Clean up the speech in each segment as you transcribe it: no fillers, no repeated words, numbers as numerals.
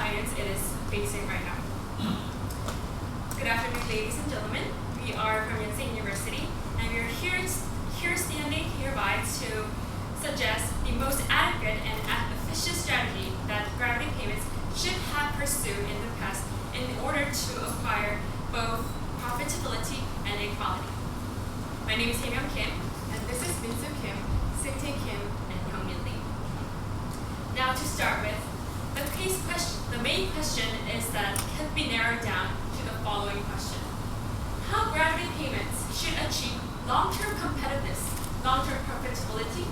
clients it is facing right now. Good afternoon, ladies and gentlemen. We are from Yonsei University, and we are standing hereby to suggest the most adequate and efficient strategy that gravity payments should have pursued in the past in order to acquire both profitability and equality. My name is Hae-myung Kim, and this is Min-soo Kim, Sik-tae Kim, and Hyung-min Lee. Now to start with, the main question is that can be narrowed down to the following question. How gravity payments should achieve long-term competitiveness, long-term profitability,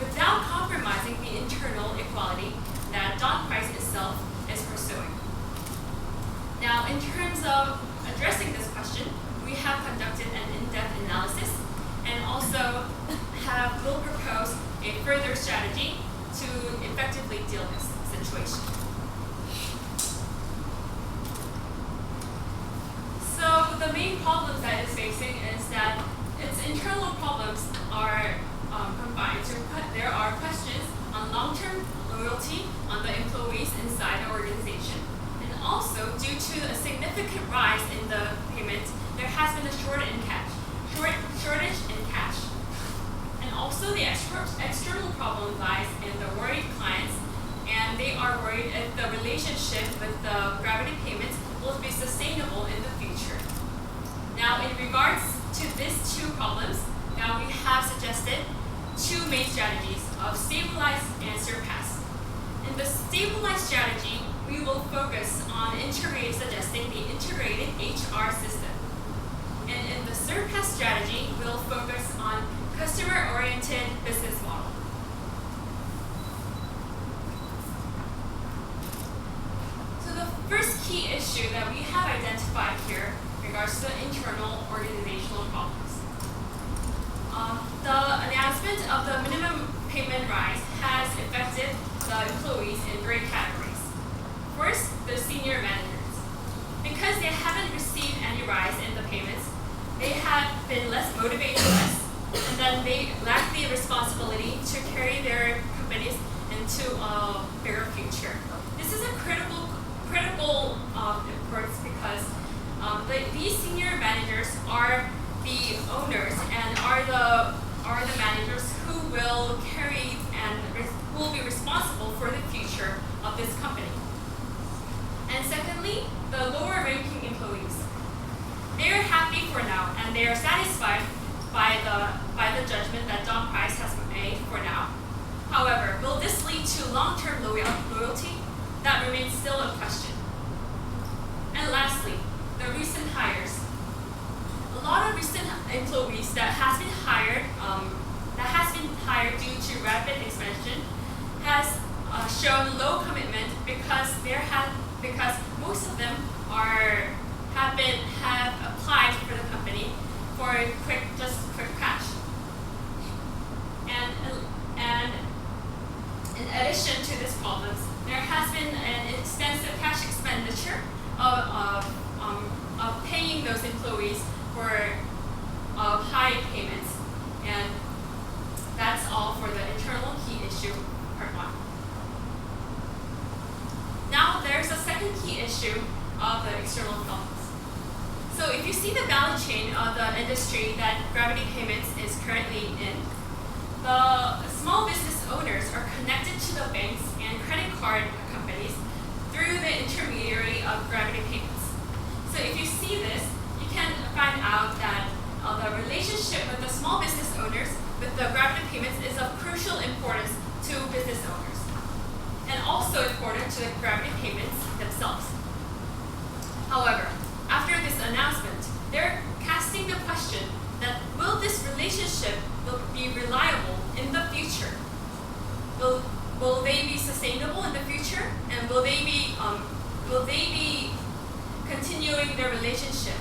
without compromising the internal equality that Don Price itself is pursuing. Now, in terms of addressing this question, we have conducted an in-depth analysis and also will propose a further strategy to effectively deal with this situation. So the main problems that it's facing is that its internal problems are combined. There are questions on long-term loyalty on the employees inside the organization. And also, due to a significant rise in the payment, there has been a shortage in cash. And also, the external problem lies in the worried clients, and they are worried if the relationship with the gravity payments will be sustainable in the future. Now, in regards to these two problems, now we have suggested two main strategies of stabilize and surpass. In the stabilize strategy, we will focus on suggesting the integrated HR system. And in the surpass strategy, we'll focus on customer-oriented business model. So the first key issue that we have identified here in regards to the internal organizational problems. The announcement of the minimum payment rise has affected the employees in three categories. First, the senior managers. Because they haven't received any rise in the payments, they have been less motivated, and then they lack the responsibility to carry their companies into a bigger future. This is a critical importance because these senior managers are the owners and are the managers who will carry and will be responsible for the future of this company. And secondly, the lower ranking employees. They are happy for now and they are satisfied by the judgment that Don Price has made for now. However, will this lead to long-term loyalty? That remains still a question. And lastly, the recent hires. A lot of recent employees that has been hired due to rapid expansion has shown low commitment because most of them have applied for the company for quick cash. And in addition to these problems, there has been an extensive cash expenditure of paying those employees for high payments, and that's all for the internal key issue, part one. Now there's a second key issue of the external problems. So if you see the value chain of the industry that gravity payments is currently in, the small business owners are connected to the banks and credit card companies through the intermediary of gravity payments. So if you see this, you can find out that the relationship with the small business owners with the gravity payments is of crucial importance to business owners, and also important to the gravity payments themselves. However, after this announcement, they're casting the question that will this relationship be reliable in the future? Will they be sustainable in the future, and will they be continuing their relationship?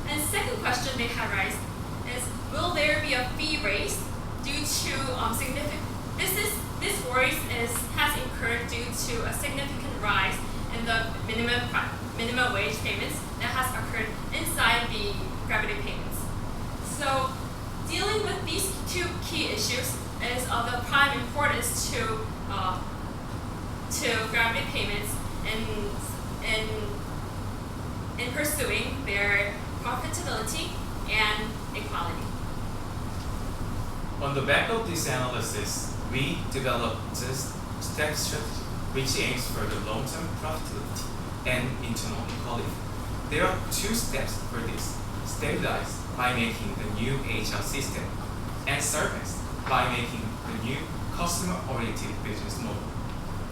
And second question they have raised is, will there be a fee raise due to this worries has incurred due to a significant rise in the minimum wage payments that has occurred inside the gravity payments. So dealing with these two key issues is of the prime importance to gravity payments, in, in pursuing their profitability and equality. On the back of this analysis, we developed this step strategy, which aims for the long-term profitability and internal equality. There are two steps for this: stabilize by making the new HR system, and surface by making the new customer-oriented business model.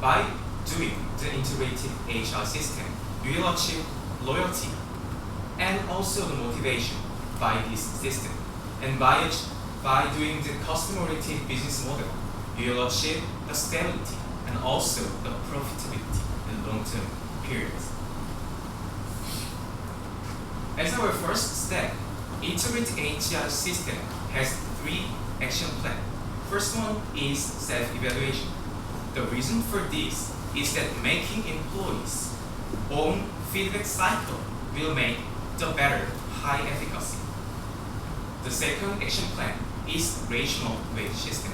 By doing the integrated HR system, we will achieve loyalty and also the motivation by this system. And by doing the customer-oriented business model, we will achieve the stability and also the profitability in long-term periods. As our first step, integrated HR system has 3 action plans. First one is self-evaluation. The reason for this is that making employees' own feedback cycle will make the better high efficacy. The second action plan is rational wage system.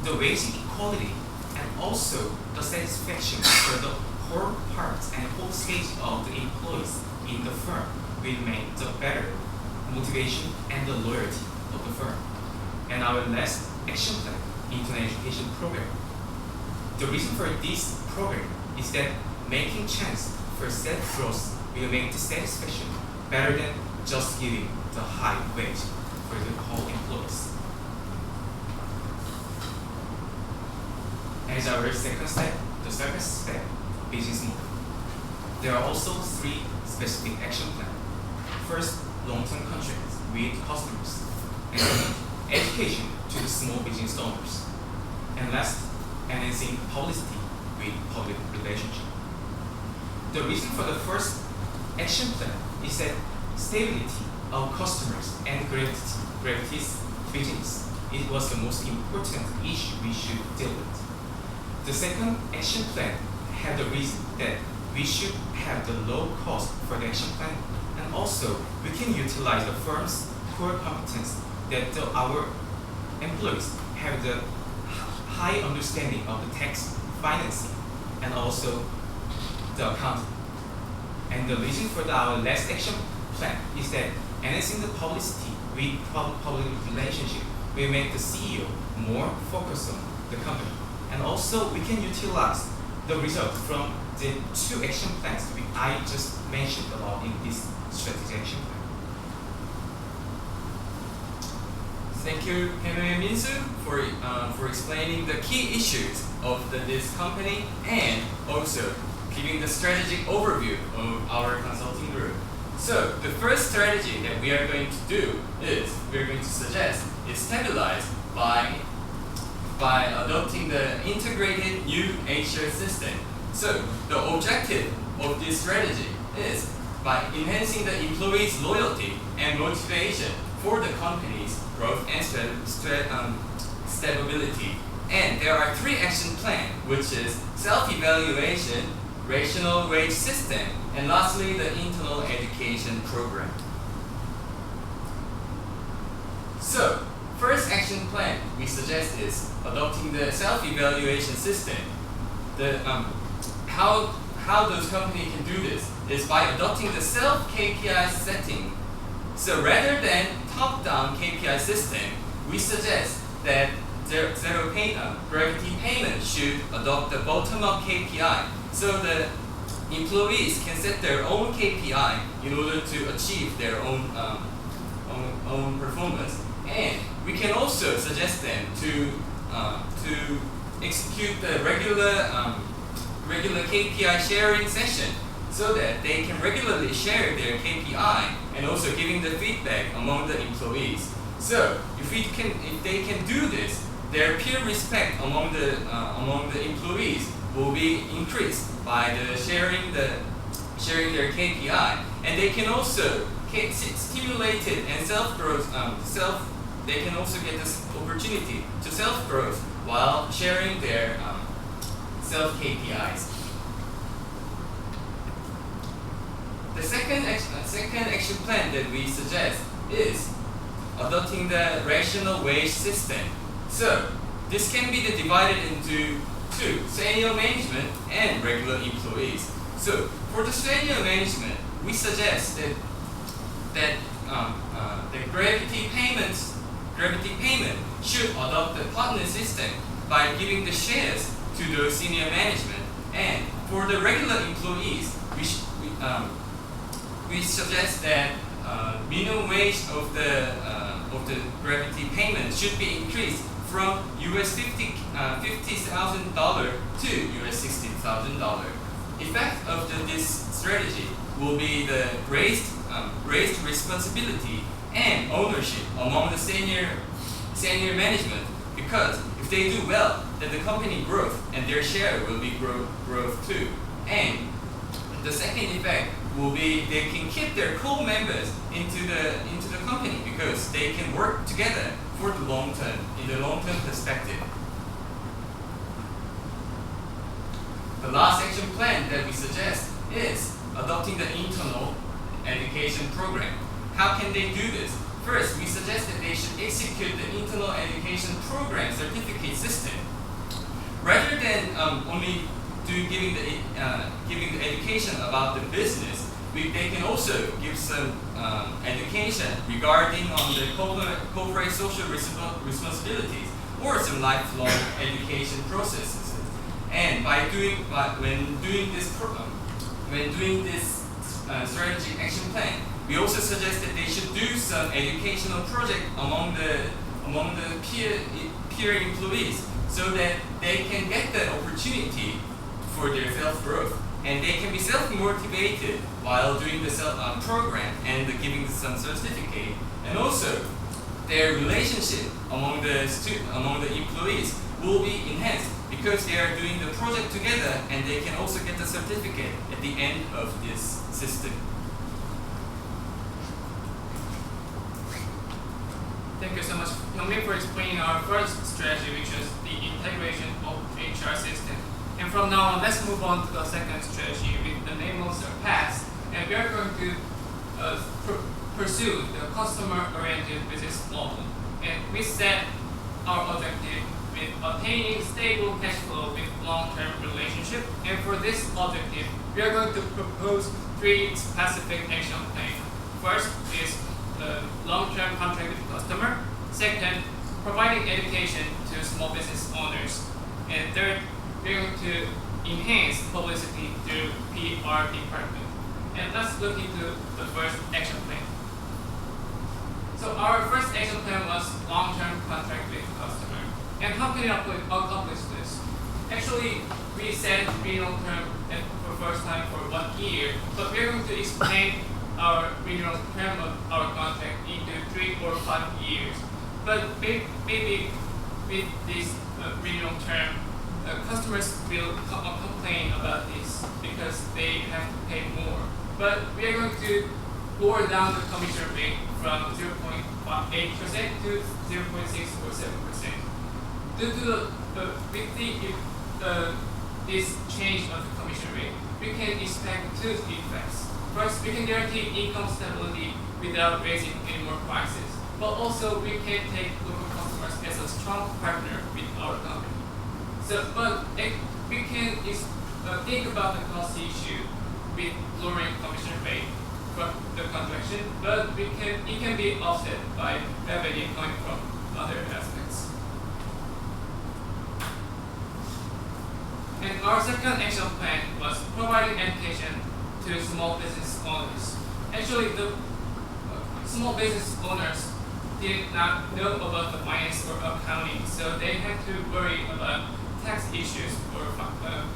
The wage equality and also the satisfaction for the whole parts and whole stage of the employees in the firm will make the better motivation and the loyalty of the firm. And our last action plan, internal education program. The reason for this program is that making chance for self-growth will make the satisfaction better than just giving the high wage for the whole employees. As our second step, the second step, business model. There are also 3 specific action plans. First, long-term contracts with customers, and second, education to the small business owners, and last, enhancing publicity with public relationship. The reason for the first action plan is that stability of customers and gravity's business. It was the most important issue we should deal with. The second action plan had the reason that we should have the low cost for the action plan, and also we can utilize the firm's core competence that our employees have the high understanding of the tax financing and also the accounting. And the reason for our last action plan is that enhancing the publicity with public relationship will make the CEO more focused on the company. And also we can utilize the result from the 2 action plans I just mentioned about in this strategy action plan. Thank you, Henry and Minsu, for explaining the key issues of this company and also giving the strategic overview of our consulting group. So the first strategy that we are going to do is we're going to suggest is stabilize by adopting the integrated new HR system. So the objective of this strategy is by enhancing the employees' loyalty and motivation for the company's growth and stability. And there are 3 action plans, which is self-evaluation, rational wage system, and lastly, the internal education program. So, first action plan we suggest is adopting the self-evaluation system. How those companies can do this is by adopting the self-KPI setting. So rather than top-down KPI system, we suggest that gravity payment should adopt the bottom-up KPI, so the employees can set their own KPI in order to achieve their own performance. And we can also suggest them to execute the regular KPI sharing session, so that they can regularly share their KPI and also giving the feedback among the employees. So if they can do this, their peer respect among the employees will be increased by the sharing their KPI, and they can also stimulate it and self-growth. They can also get this opportunity to self-growth while sharing their self-KPIs. The second action plan that we suggest is adopting the rational wage system. So this can be divided into to senior management and regular employees. So for the senior management, we suggest that gravity payment should adopt the partner system by giving the shares to the senior management. And for the regular employees, we suggest that minimum wage of the gravity payment should be increased from $50,000 to $60,000. Effect of this strategy will be the raised responsibility and ownership among the senior management, because if they do well, then the company growth and their share will be growth too. And the second effect will be they can keep their co-members into the company because they can work together for the long term, in the long-term perspective. The last action plan that we suggest is adopting the internal education program. How can they do this? First, we suggest that they should execute the internal education program certificate system. Rather than only giving the education about the business, they can also give some education regarding the corporate social responsibilities or some lifelong education processes. And when doing this strategic action plan, we also suggest that they should do some educational project among the peer employees, so that they can get the opportunity for their self-growth, and they can be self-motivated while doing the program and giving some certificate. And also, their relationship among the employees will be enhanced because they are doing the project together, and they can also get the certificate at the end of this system. Thank you so much, Hyungmin, for explaining our first strategy, which is the integration of HR system. And from now on, let's move on to the second strategy with the name of Surpass. And we are going to pursue the customer-oriented business model. And we set our objective with attaining stable cash flow with long-term relationship. And for this objective, we are going to propose 3 specific action plans. First is the long-term contract with customer. Second, providing education to small business owners. And third, we're going to enhance publicity through PR department. And let's look into the first action plan. So our first action plan was long-term contract with customer. And how can we accomplish this? Actually, we said renewal term for first time for 1 year, but we're going to explain our renewal term of our contract into 3 or 5 years. But maybe with this renewal term, customers will complain about this because they have to pay more. But we are going to lower down the commission rate from 0.8% to 0.6 or 7%. Due to this change of the commission rate, we can expect 2 effects. First, we can guarantee income stability without raising any more prices. But also, we can take local customers as a strong partner with our company. But we can think about the cost issue with lowering commission rate from the contraction, but it can be offset by revenue coming from other aspects. And our second action plan was providing education to small business owners. Actually, the small business owners did not know about the finance or accounting, so they had to worry about tax issues or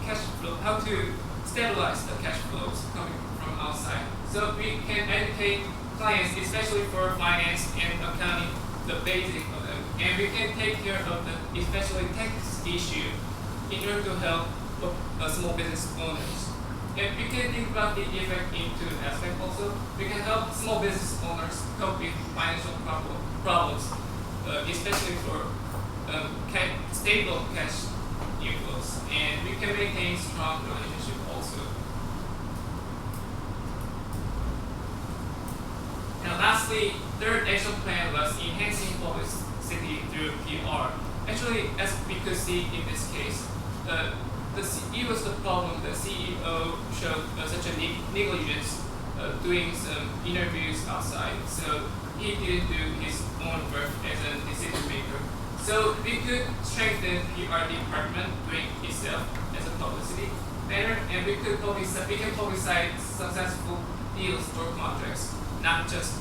cash flow, how to stabilize the cash flows coming from outside. So we can educate clients, especially for finance and accounting, the basic of them, and we can take care of the especially tax issue in order to help small business owners. And we can think about the effect in 2 aspects also. We can help small business owners cope with financial problems, especially for stable cash inflows, and we can maintain strong relationship also. And lastly, third action plan was enhancing publicity through PR. Actually, as we could see in this case, it was the problem. The CEO showed such a negligence doing some interviews outside, so he didn't do his own work as a decision maker. So we could strengthen our department doing itself as a publicity matter, and we can publicize successful deals or contracts, not just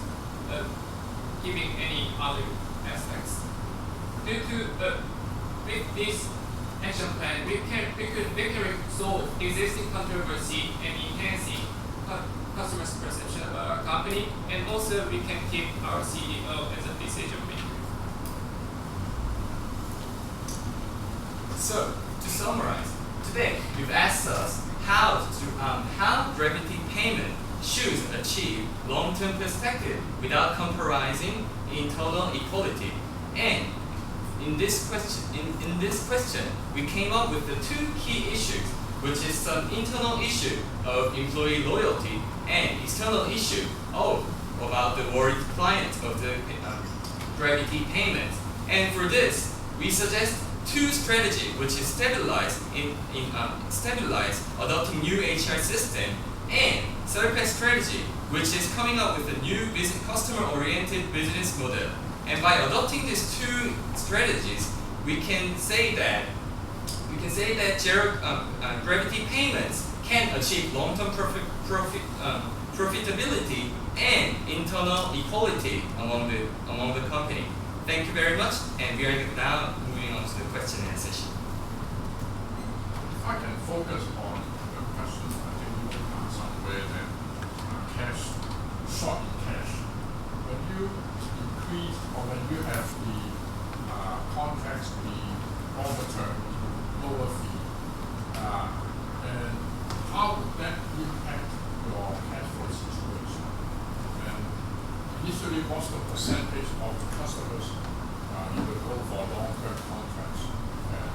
giving any other aspects. Due to with this action plan, we can resolve existing controversy and enhancing customers' perception about our company, and also we can keep our CEO as a decision maker. So, to summarize, today you've asked us how gravity payment should achieve long-term perspective without compromising internal equality. And in this question, we came up with the two key issues, which is some internal issue of employee loyalty and external issue about the worried client of the gravity payments. And for this, we suggest two strategy, which is stabilize adopting new HR system, and surpass strategy, which is coming up with a new customer-oriented business model. And by adopting these two strategies, we can say that gravity payments can achieve long-term profitability and internal equality among the company. Thank you very much, and we are now moving on to the question and answer session. If I can focus on the question, I think you can answer somewhere that cash, short in cash. When you increase or when you have the contracts, the longer term, lower fee, and how would that impact your cash flow situation? And initially, what's the percentage of the customers you would go for long-term contracts and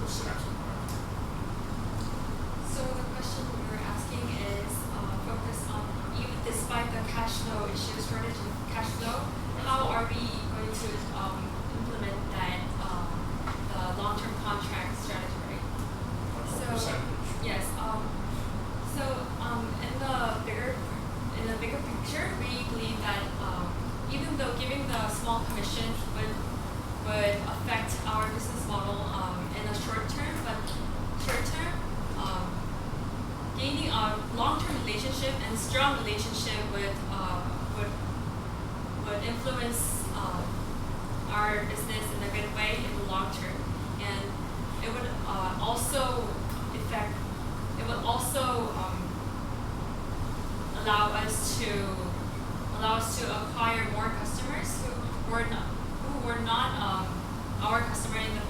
the selection plan? So the question you're asking is focused on, even despite the cash flow issue, shortage of cash flow, how are we going to implement that the long-term contract strategy, right? What's the So percentage? yes. In the bigger picture, we believe that even though giving the small commission would affect our business model in the short term, gaining a long-term relationship and strong relationship would influence our business in a good way in the long term, and it would also allow us to acquire more customers who were not our customer in the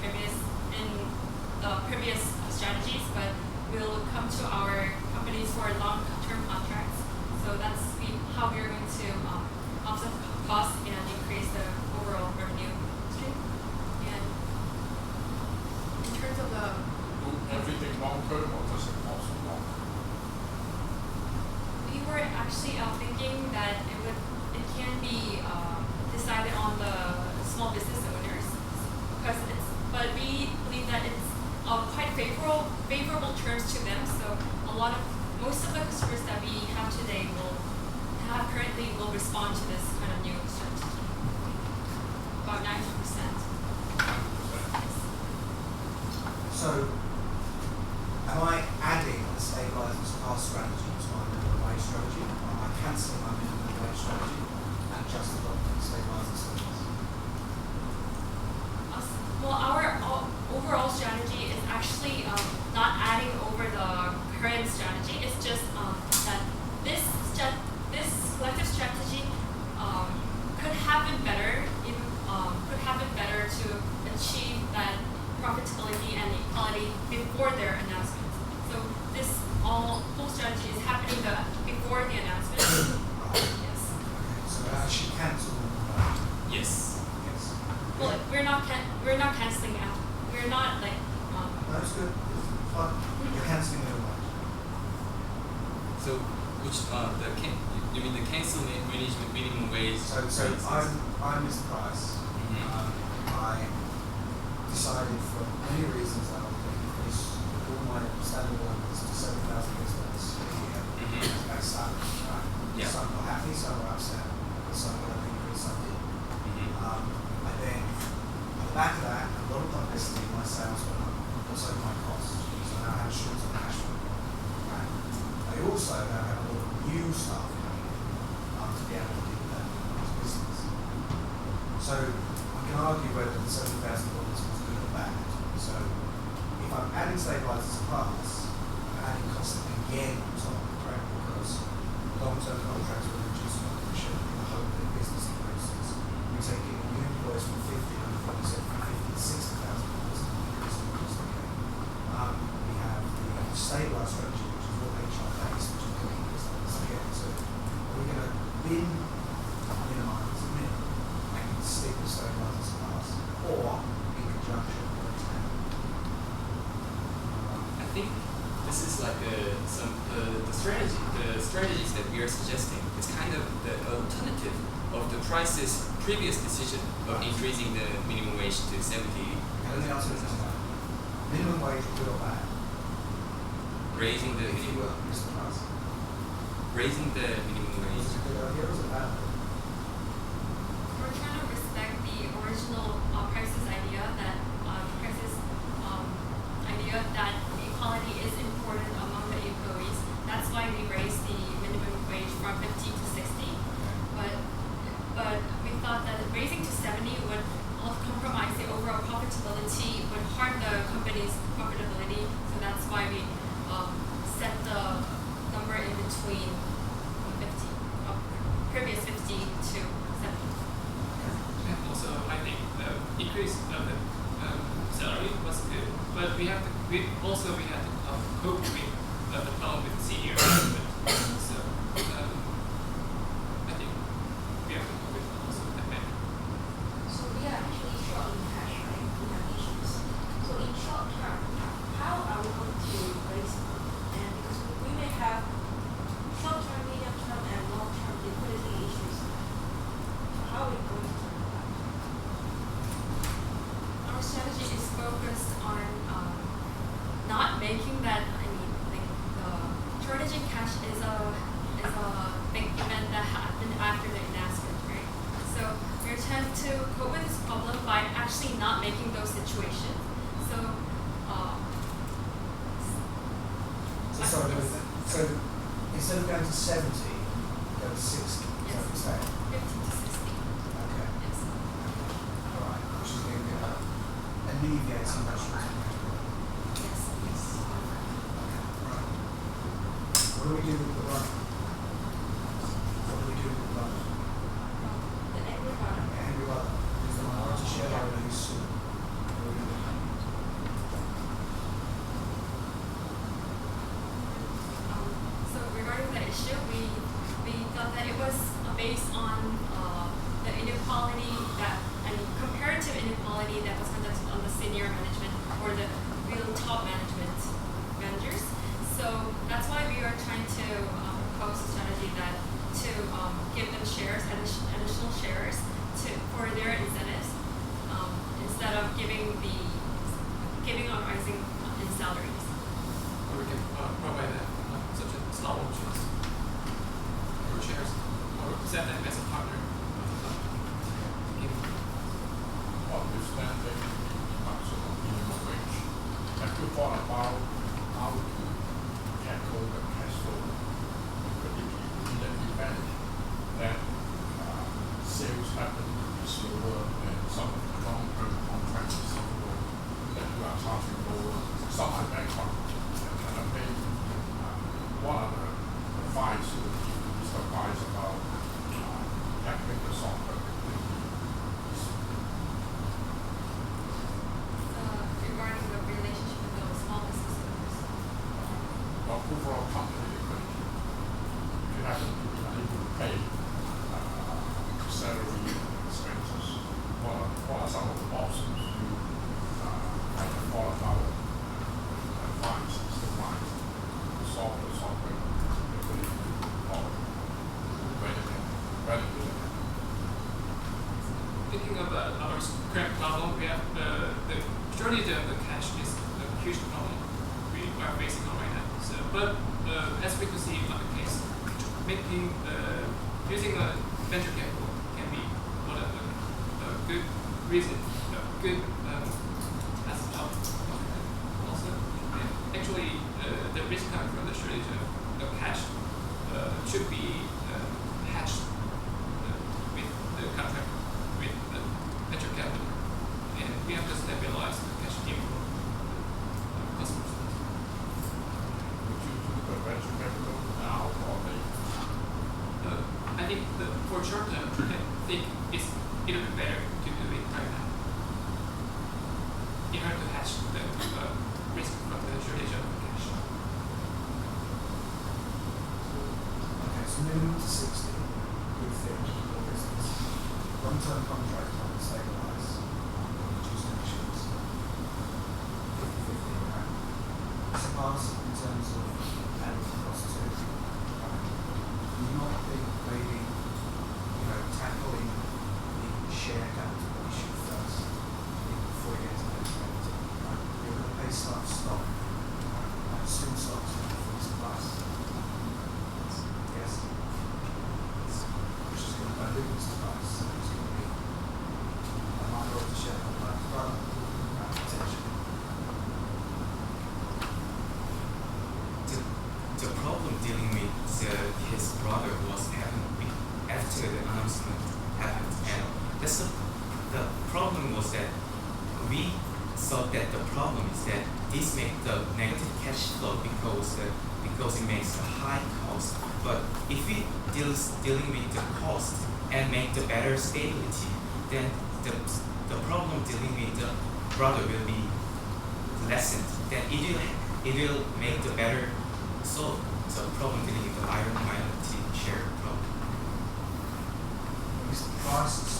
previous strategies, but will come to our companies for long-term contracts. So that's how we are going to offset costs and increase the overall revenue stream. And in terms of the Everything long-term or just also long-term? we were actually thinking that it can be decided on the small business owners, but we believe that it's quite favorable terms to them. So most of the customers that we have today currently will respond to this kind of new strategy. About 90%. So, am I adding the stabilizers cost strategy to my minimum wage strategy, or am I cancelling my minimum wage strategy and just adopting stabilizer service? Well, our overall strategy is actually not adding over the current strategy. It's just that this collective strategy could have been better. To achieve that profitability and equality before their announcement. So this whole strategy is happening before the announcement. Yes. So actually cancel. Yes. Yes. Well, we're not canceling out. We're not like. That's good. It's fun. You're cancelling minimum wage. So, you mean the cancel management minimum wage? So I'm Mr. Price. I decided for many reasons that I'll take also now have a lot of new staff coming in to be able to do that business. So I can argue whether the $70,000 was good or bad. So if I'm adding stabilizers plus, I'm adding costs again on top, right? Because long-term contracts will reduce my commission in the hope that business increases. We're taking new employees from 50 and from 50 to $60,000 increasing the cost again. We have the stabilized strategy, which is all HR based, which is going to increase that again. So we're going to bin minimize the minimum and stick with stabilizers plus, or in conjunction with I think this is like the strategies that we are suggesting. It's kind of the alternative of the price's previous decision of increasing the minimum wage to 70. Let me answer this time. Minimum wage, good or bad? Raising the If you will, Mr. Price. raising the minimum Is wage. it a good idea or is it bad? We're trying to respect the original prices idea that equality is important among the employees. That's why we raised the minimum wage from 50 to 60. But we thought that raising to 70 would compromise the overall profitability, would harm the company's profitability. So that's why we set the number in between 50, previous 50 to 70. And also, I think the increase of the salary was good, but we had to cope with the problem with senior management. So I think we have to cope with also that matter. So we are actually short in cash, right? We have issues. So in short term, how are we going to raise money? And because we may have short term, medium term, and long term liquidity issues. So how are we going to turn it around? Our strategy is focused on not making that. The shortage in cash is a big event that happened after the announcement, right? So we're trying to cope with this problem by actually not making those situations. So. So instead of going to 70, go to 60. Is that what you're saying? 50 to 60. Okay. Yes. All right. Which is going to alleviate some of that short-term cash problem. Yes. Okay. Right. What do we do with the run? What do we do with the run? The angry product. Angry brother is the minority shareholder who's sued. What do we do with him? So regarding the issue, we thought that it was based on the inequality comparative inequality that was conducted on the senior management or the real top managers. So that's why we are trying to propose a strategy to give them shares, additional shares for their incentives instead of giving on rising in salaries. Or we can provide them such as stock options or shares, or set them as a partner. Notwithstanding the maximum minimum wage, have you thought about how to tackle the cash flow liquidity in the event that sales happen to be slower and some of the long-term contracts are slower, that you are charging lower, some are bankrupt and cannot pay? What are the advice you would give to Mr. Price about tackling the software? Regarding the relationship with the small business owners. Overall company liquidity. If you happen to be unable to pay salary expenses, what are some of the options you have thought about advice, Mr. Price, to solve the software liquidity problem? When it will happen? Thinking about our current problem, we have the shortage of the cash is a huge problem we are facing on right now. So, but as we could see in other case, using a venture capital can be one of the good reason, good as a job. Also, actually, the risk coming from the shortage of cash short term, I think it's a little bit better to do it right now in order to hedge the risk from the shortage of cash. Okay, so minimum to 60, good thing for business. Long-term contract on stabilise, reduce emissions, 50-50, right? Surpass in terms of added cost too, right? Do you not think maybe, tackling the share capital issue first before you get to eligibility, right? You're going to pay stock, right? And soon stocks will increase price. Yes? Which is going to dilute the price, so it's going to be a minority shareholder like brother, right? Potentially. The problem dealing with his brother was happening after the announcement happened, and that's the problem was that we thought that the problem is that this makes the negative cash flow because it makes a high cost. But if we dealing with the cost and make the better stability, then the problem dealing with the brother will be lessened. Then it will make the better solve the problem dealing with the minority share problem. Is the price